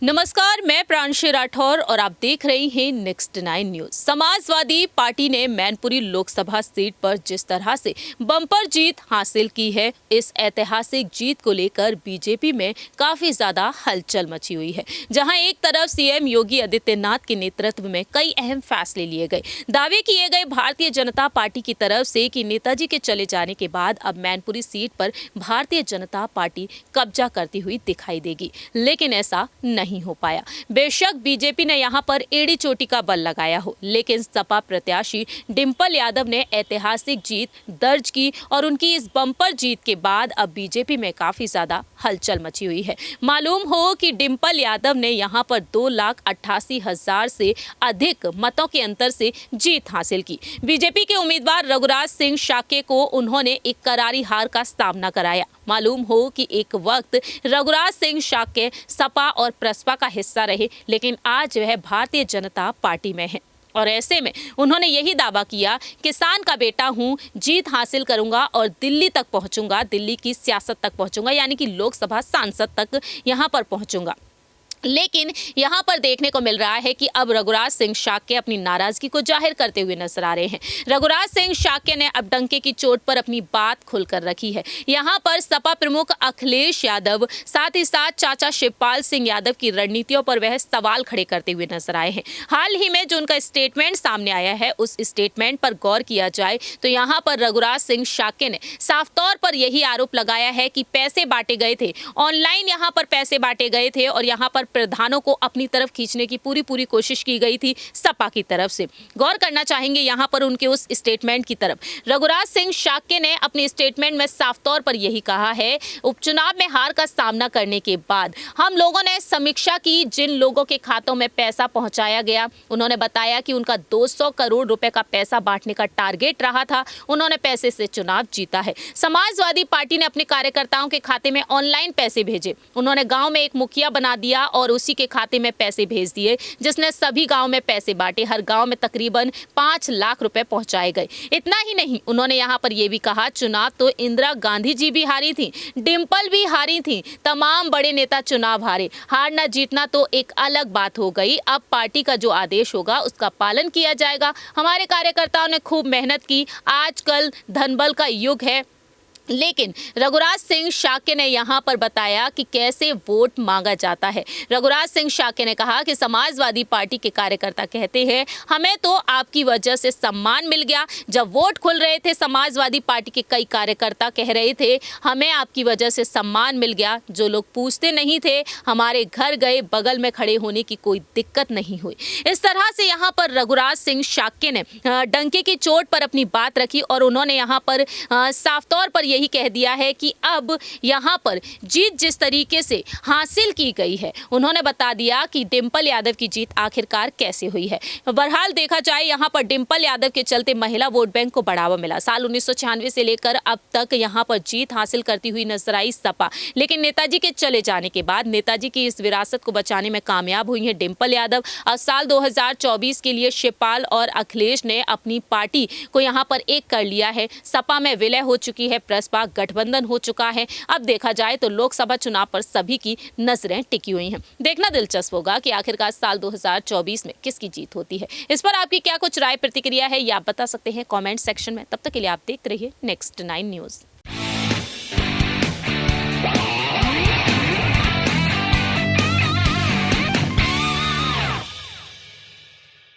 नमस्कार, मैं प्रांशी राठौर और आप देख रहे हैं नेक्स्ट 9 न्यूज। समाजवादी पार्टी ने मैनपुरी लोकसभा सीट पर जिस तरह से बम्पर जीत हासिल की है, इस ऐतिहासिक जीत को लेकर बीजेपी में काफी ज्यादा हलचल मची हुई है। जहां एक तरफ सीएम योगी आदित्यनाथ के नेतृत्व में कई अहम फैसले लिए गए, दावे किए गए भारतीय जनता पार्टी की तरफ से कि नेताजी के चले जाने के बाद अब मैनपुरी सीट पर भारतीय जनता पार्टी कब्जा करती हुई दिखाई देगी, लेकिन ऐसा नहीं हो पाया। बेशक बीजेपी ने यहां पर एड़ी चोटी का बल लगाया हो, लेकिन सपा प्रत्याशी डिंपल यादव ने ऐतिहासिक जीत दर्ज की और उनकी इस बम्पर जीत के बाद अब बीजेपी में काफी ज्यादा हलचल मची हुई है। मालूम हो कि डिंपल यादव ने यहां पर 2,88,000 से अधिक मतों के अंतर से जीत हासिल की। बीजेपी के उम्मीदवार रघुराज सिंह शाक्य को उन्होंने एक करारी हार का सामना कराया। मालूम हो कि एक वक्त रघुराज सिंह शाक्य सपा और प्रसपा का हिस्सा रहे, लेकिन आज वह भारतीय जनता पार्टी में है और ऐसे में उन्होंने यही दावा किया, किसान का बेटा हूं, जीत हासिल करूंगा और दिल्ली तक पहुंचूंगा, दिल्ली की सियासत तक पहुंचूंगा, यानी कि लोकसभा सांसद तक यहां पर पहुंचूंगा। लेकिन यहां पर देखने को मिल रहा है कि अब रघुराज सिंह शाक्य अपनी नाराजगी को जाहिर करते हुए नजर आ रहे हैं। रघुराज सिंह शाक्य ने अब डंके की चोट पर अपनी बात खुलकर रखी है। यहां पर सपा प्रमुख अखिलेश यादव, साथ ही साथ चाचा शिवपाल सिंह यादव की रणनीतियों पर वह सवाल खड़े करते हुए नजर आए हैं। हाल ही में जो उनका स्टेटमेंट सामने आया है, उस स्टेटमेंट पर गौर किया जाए तो यहाँ पर रघुराज सिंह शाक्य ने साफ तौर पर यही आरोप लगाया है कि पैसे बांटे गए थे, ऑनलाइन यहाँ पर पैसे बांटे गए थे और यहाँ पर प्रधानों को अपनी तरफ खींचने की पूरी कोशिश की गई थी सपा की तरफ से। गौर करना चाहेंगे यहां पर उनके उस स्टेटमेंट की तरफ। रघुराज सिंह शाक्य ने अपने स्टेटमेंट में साफ तौर पर यही कहा है, उपचुनाव में हार का सामना करने के बाद हम लोगों ने समीक्षा की, जिन लोगों के खातों में पैसा पहुंचाया गया, उन्होंने बताया कि उनका 200 करोड़ रुपए का पैसा बांटने का टारगेट रहा था, उन्होंने पैसे से चुनाव जीता है। समाजवादी पार्टी ने अपने कार्यकर्ताओं के खाते में ऑनलाइन पैसे भेजे, उन्होंने गांव में एक मुखिया बना दिया और उसी के खाते में पैसे भेज दिए, जिसने सभी गांव में पैसे बांटे। हर गांव में तकरीबन 5 लाख रुपए पहुंचाए गए। इतना ही नहीं, उन्होंने यहां पर यह भी कहा, चुनाव तो इंदिरा गांधी जी भी हारी थी, डिंपल भी हारी थी, तमाम बड़े नेता चुनाव हारे, हारना जीतना तो एक अलग बात हो गई। अब पार्टी का जो आदेश होगा उसका पालन किया जाएगा। हमारे कार्यकर्ताओं ने खूब मेहनत की, आजकल धनबल का युग है। लेकिन रघुराज सिंह शाक्य ने यहां पर बताया कि कैसे वोट मांगा जाता है। रघुराज सिंह शाक्य ने कहा कि समाजवादी पार्टी के कार्यकर्ता कहते हैं, हमें तो आपकी वजह से सम्मान मिल गया। जब वोट खुल रहे थे, समाजवादी पार्टी के कई कार्यकर्ता कह रहे थे, हमें आपकी वजह से सम्मान मिल गया। जो लोग पूछते नहीं थे, हमारे घर गए, बगल में खड़े होने की कोई दिक्कत नहीं हुई। इस तरह से यहाँ पर रघुराज सिंह शाक्य ने डंके की चोट पर अपनी बात रखी और उन्होंने यहाँ पर साफ तौर पर यही कह दिया है कि अब यहां पर जीत जिस तरीके से हासिल की गई है, उन्होंने बता दिया कि डिंपल यादव की जीत आखिरकार कैसे हुई है। बहरहाल देखा जाए, यहां पर डिंपल यादव के चलते महिला वोट बैंक को बढ़ावा मिला। साल 1996 से लेकर अब तक यहां पर जीत हासिल करती हुई नजर आई सपा, लेकिन नेताजी के चले जाने के बाद नेताजी की इस विरासत को बचाने में कामयाब हुई है डिंपल यादव। अब साल 2024 के लिए शिवपाल और अखिलेश ने अपनी पार्टी को यहां पर एक कर लिया है। सपा में विलय हो चुकी है, प्रसपा गठबंधन हो चुका है। अब देखा जाए तो लोकसभा चुनाव पर सभी की नजरें टिकी हुई हैं। देखना दिलचस्प होगा कि आखिरकार साल 2024 में किसकी जीत होती है। इस पर आपकी क्या कुछ राय प्रतिक्रिया है, या आप बता सकते हैं कमेंट सेक्शन में। तब तक के लिए आप देखते रहिए नेक्स्ट 9 न्यूज।